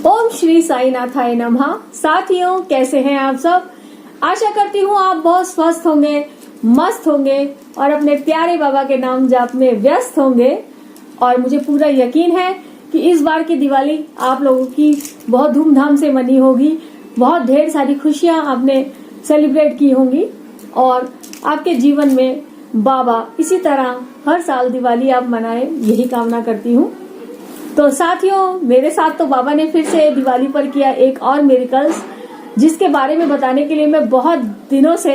ओम श्री साईनाथाय नमः। साथियों, कैसे हैं आप सब? आशा करती हूँ आप बहुत स्वस्थ होंगे, मस्त होंगे और अपने प्यारे बाबा के नाम जाप में व्यस्त होंगे। और मुझे पूरा यकीन है कि इस बार की दिवाली आप लोगों की बहुत धूमधाम से मनी होगी, बहुत ढेर सारी खुशियां आपने सेलिब्रेट की होंगी और आपके जीवन में बाबा इसी तरह हर साल दिवाली आप मनाएं, यही कामना करती हूँ। तो साथियों, मेरे साथ तो बाबा ने फिर से दिवाली पर किया एक और मिरेकल्स, जिसके बारे में बताने के लिए मैं बहुत दिनों से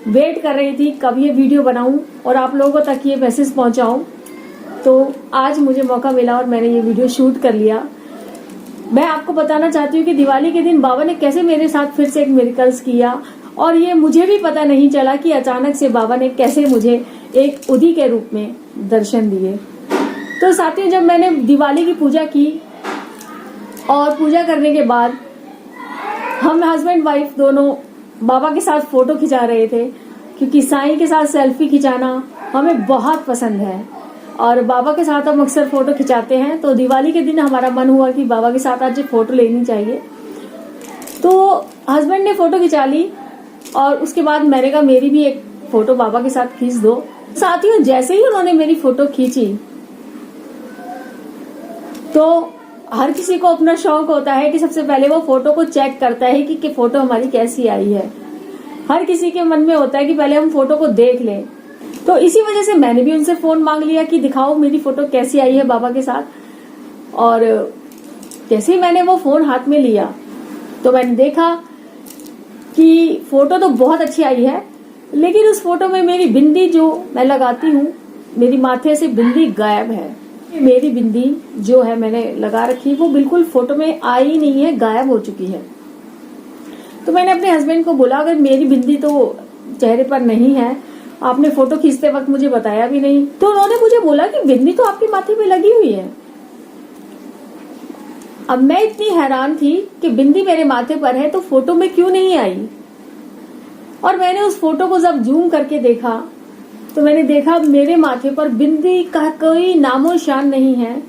वेट कर रही थी कब ये वीडियो बनाऊं और आप लोगों तक ये मैसेज पहुंचाऊं। तो आज मुझे मौका मिला और मैंने ये वीडियो शूट कर लिया। मैं आपको बताना चाहती हूँ कि दिवाली के दिन बाबा ने कैसे मेरे साथ फिर से एक मिरेकल्स किया और ये मुझे भी पता नहीं चला कि अचानक से बाबा ने कैसे मुझे एक उदी के रूप में दर्शन दिए। तो साथियों, जब मैंने दिवाली की पूजा की और पूजा करने के बाद हम हस्बैंड वाइफ दोनों बाबा के साथ फोटो खिंचा रहे थे, क्योंकि साईं के साथ सेल्फी खिंचाना हमें बहुत पसंद है और बाबा के साथ हम अक्सर फोटो खिंचाते हैं। तो दिवाली के दिन हमारा मन हुआ कि बाबा के साथ आज फोटो लेनी चाहिए। तो हस्बैंड ने फोटो खिंचा ली और उसके बाद मैंने कहा मेरी भी एक फोटो बाबा के साथ खींच दो। साथियों, जैसे ही उन्होंने मेरी फोटो खींची तो हर किसी को अपना शौक होता है कि सबसे पहले वो फोटो को चेक करता है कि फोटो हमारी कैसी आई है। हर किसी के मन में होता है कि पहले हम फोटो को देख लें। तो इसी वजह से मैंने भी उनसे फोन मांग लिया कि दिखाओ मेरी फोटो कैसी आई है बाबा के साथ। और जैसे ही मैंने वो फोन हाथ में लिया तो मैंने देखा कि फोटो तो बहुत अच्छी आई है, लेकिन उस फोटो में मेरी बिंदी जो मैं लगाती हूँ, मेरी माथे से बिंदी गायब है। मेरी बिंदी जो है मैंने लगा रखी, वो बिल्कुल फोटो में आई नहीं है, गायब हो चुकी है। तो मैंने अपने हस्बैंड को बोला, अगर मेरी बिंदी तो चेहरे पर नहीं है, आपने फोटो खींचते वक्त मुझे बताया भी नहीं। तो उन्होंने मुझे बोला कि बिंदी तो आपके माथे पे लगी हुई है। अब मैं इतनी हैरान थी कि बिंदी मेरे माथे पर है तो फोटो में क्यों नहीं आई। और मैंने उस फोटो को जब जूम करके देखा तो मैंने देखा मेरे माथे पर बिंदी का कोई नामो निशान नहीं है,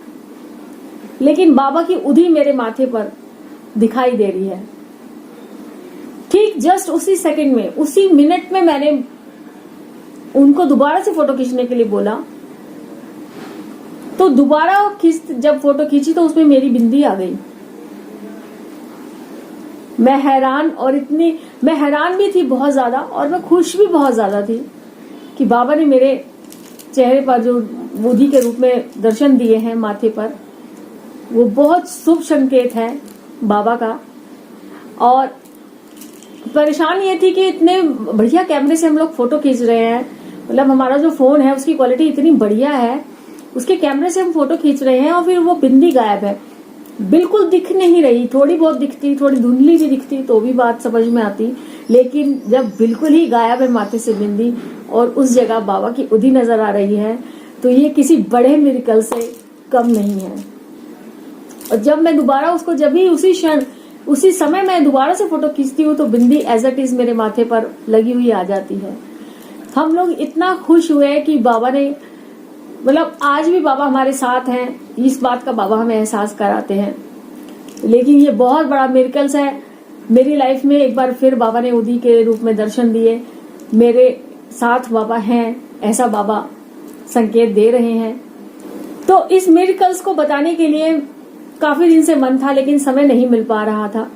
लेकिन बाबा की उदी मेरे माथे पर दिखाई दे रही है। ठीक जस्ट उसी सेकंड में, उसी मिनट में मैंने उनको दोबारा से फोटो खींचने के लिए बोला। तो दोबारा जब फोटो खींची तो उसमें मेरी बिंदी आ गई। मैं हैरान भी थी बहुत ज्यादा और मैं खुश भी बहुत ज्यादा थी कि बाबा ने मेरे चेहरे पर जो उदी के रूप में दर्शन दिए हैं माथे पर, वो बहुत शुभ संकेत है बाबा का। और परेशानी ये थी कि इतने बढ़िया कैमरे से हम लोग फोटो खींच रहे हैं, मतलब हमारा जो फोन है उसकी क्वालिटी इतनी बढ़िया है, उसके कैमरे से हम फोटो खींच रहे हैं और फिर वो बिंदी गायब है, बिल्कुल दिख नहीं रही। थोड़ी बहुत दिखती, थोड़ी धुंधली भी दिखती तो भी बात समझ में आती, लेकिन जब बिल्कुल ही गायब है माथे से बिंदी और उस जगह बाबा की उदी नजर आ रही है, तो ये किसी बड़े मिरेकल से कम नहीं है। और जब मैं दोबारा उसको, जब भी उसी समय मैं दोबारा से फोटो खींचती हूँ तो बिंदी एज इट इज मेरे माथे पर लगी हुई आ जाती है। हम लोग इतना खुश हुए कि बाबा ने, मतलब आज भी बाबा हमारे साथ हैं, इस बात का बाबा हमें एहसास कराते हैं। लेकिन ये बहुत बड़ा मिरेकल्स है मेरी लाइफ में। एक बार फिर बाबा ने उदी के रूप में दर्शन दिए, मेरे साथ बाबा हैं, ऐसा बाबा संकेत दे रहे हैं। तो इस मिरेकल्स को बताने के लिए काफी दिन से मन था, लेकिन समय नहीं मिल पा रहा था।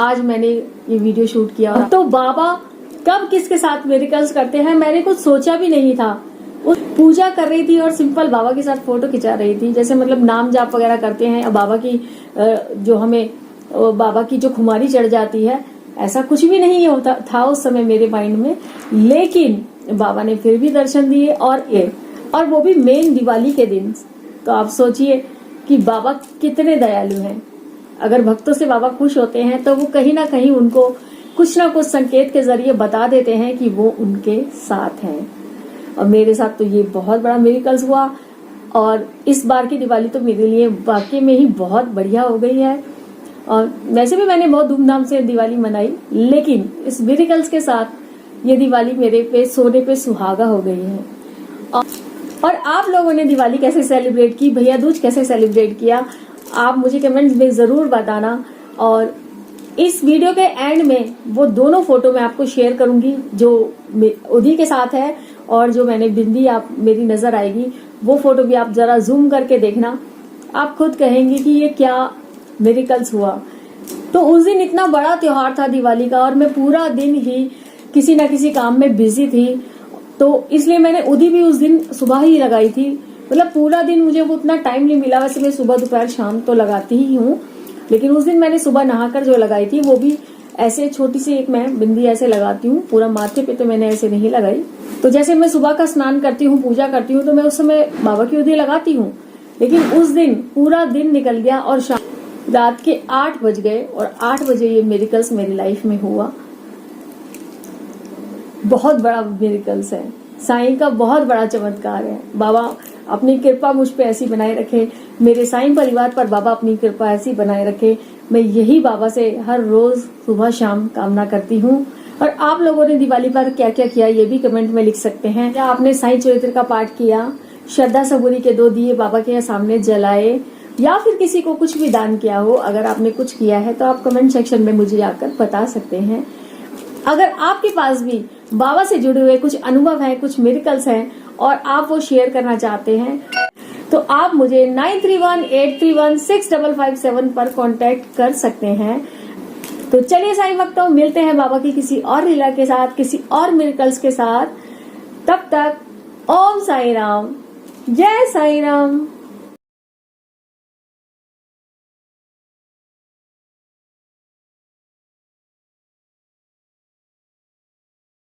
आज मैंने ये वीडियो शूट किया। तो बाबा कब किसके साथ मिरेकल्स करते हैं मैंने कुछ सोचा भी नहीं था। उस पूजा कर रही थी और सिंपल बाबा के साथ फोटो खिंचा रही थी, जैसे मतलब नाम जाप वगैरह करते हैं, बाबा की जो हमें बाबा की जो खुमारी चढ़ जाती है, ऐसा कुछ भी नहीं होता था उस समय मेरे माइंड में। लेकिन बाबा ने फिर भी दर्शन दिए और वो भी मेन दिवाली के दिन। तो आप सोचिए कि बाबा कितने दयालु हैं। अगर भक्तों से बाबा खुश होते हैं तो वो कहीं ना कहीं उनको कुछ ना कुछ संकेत के जरिए बता देते हैं कि वो उनके साथ हैं। और मेरे साथ तो ये बहुत बड़ा मिरेकल्स हुआ और इस बार की दिवाली तो मेरे लिए वाकई में ही बहुत बढ़िया हो गई है। और वैसे भी मैंने बहुत धूमधाम से दिवाली मनाई, लेकिन इस मिरेकल्स के साथ ये दिवाली मेरे पे सोने पे सुहागा हो गई है। और आप लोगों ने दिवाली कैसे सेलिब्रेट की, भैया दूज कैसे सेलिब्रेट किया, आप मुझे कमेंट्स में जरूर बताना। और इस वीडियो के एंड में वो दोनों फोटो मैं आपको शेयर करूंगी जो उदी के साथ है, और जो मैंने बिंदी आप मेरी नजर आएगी वो फोटो भी आप जरा जूम करके देखना। आप खुद कहेंगे कि ये क्या मिरेकल्स हुआ। तो उस दिन इतना बड़ा त्योहार था दिवाली का, और मैं पूरा दिन ही किसी ना किसी काम में बिजी थी, तो इसलिए मैंने उदी भी उस दिन सुबह ही लगाई थी। मतलब पूरा दिन मुझे वो उतना टाइम नहीं मिला। वैसे मैं सुबह दोपहर शाम तो लगाती ही हूँ, लेकिन उस दिन मैंने सुबह नहाकर जो लगाई थी वो भी ऐसे छोटी सी एक मैं बिंदी ऐसे लगाती हूँ, पूरा माथे पे तो मैंने ऐसे नहीं लगाई। तो जैसे मैं सुबह का स्नान करती हूँ, पूजा करती हूँ, तो मैं उस समय बाबा की उदी लगाती हूँ। लेकिन उस दिन पूरा दिन निकल गया और शाम रात के 8 बज गए, और 8 बजे ये मिरेकल्स मेरी लाइफ में हुआ। बहुत बड़ा मिरेकल्स है, साईं का बहुत बड़ा चमत्कार है। बाबा अपनी कृपा मुझ पे ऐसी बनाए रखे, मेरे साईं परिवार पर बाबा अपनी कृपा ऐसी बनाए रखे। मैं यही बाबा से हर रोज सुबह शाम कामना करती हूँ। और आप लोगों ने दिवाली पर क्या क्या किया ये भी कमेंट में लिख सकते हैं। क्या आपने साईं चरित्र का पाठ किया, श्रद्धा सबूरी के 2 दिए बाबा के सामने जलाए, या फिर किसी को कुछ भी दान किया हो। अगर आपने कुछ किया है तो आप कमेंट सेक्शन में मुझे आकर बता सकते हैं। अगर आपके पास भी बाबा से जुड़े हुए कुछ अनुभव है, कुछ मिरेकल्स हैं, और आप वो शेयर करना चाहते हैं, तो आप मुझे 9318316557 पर कांटेक्ट कर सकते हैं। तो चलिए साईं भक्तों, मिलते हैं बाबा की किसी और लीला के साथ, किसी और मिरेकल्स के साथ। तब तक ओम साई राम, जय साई राम।